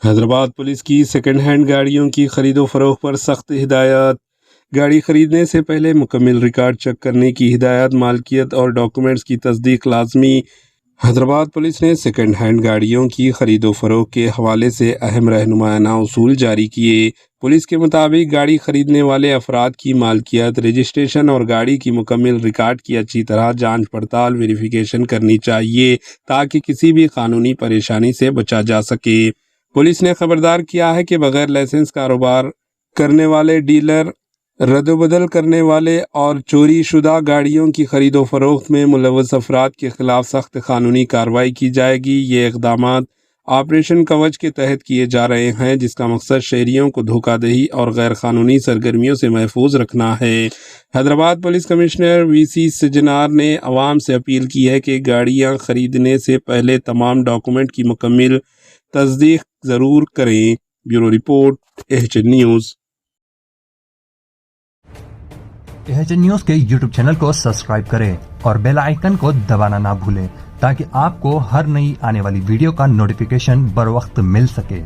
Hyderabad police کی second hand گاڑیوں کی خرید و فروخت پر سخت ہدایات۔ گاڑی خریدنے سے پہلے مکمل ریکارڈ چیک کرنے کی ہدایت، مالکیت اور ڈاکومنٹس کی تصدیق لازمی۔ حیدرآباد پولیس نے سیکنڈ ہینڈ گاڑیوں کی خرید و فروخت کے حوالے سے اہم رہنمایانہ اصول جاری کیے۔ پولیس کے مطابق گاڑی خریدنے والے افراد کی مالکیت، رجسٹریشن اور گاڑی کی مکمل ریکارڈ کی اچھی طرح جانچ پڑتال ویریفیکیشن کرنی چاہیے تاکہ کسی بھی قانونی پریشانی سے بچا جا سکے۔ پولیس نے خبردار کیا ہے کہ بغیر لائسنس کاروبار کرنے والے ڈیلر، رد و بدل کرنے والے اور چوری شدہ گاڑیوں کی خرید و فروخت میں ملوث افراد کے خلاف سخت قانونی کارروائی کی جائے گی۔ یہ اقدامات آپریشن کوچ کے تحت کیے جا رہے ہیں، جس کا مقصد شہریوں کو دھوکہ دہی اور غیر قانونی سرگرمیوں سے محفوظ رکھنا ہے۔ حیدرآباد پولیس کمشنر وی سجنار نے عوام سے اپیل کی ہے کہ گاڑیاں خریدنے سے پہلے تمام ڈاکومنٹ کی مکمل تصدیق ضرور کریں۔ Bureau report, AHN news. AHN news کے YouTube چینل کو سبسکرائب کریں اور بیل آئیکن کو دبانا نہ بھولیں تاکہ آپ کو ہر نئی آنے والی ویڈیو کا نوٹیفیکیشن بر وقت مل سکے۔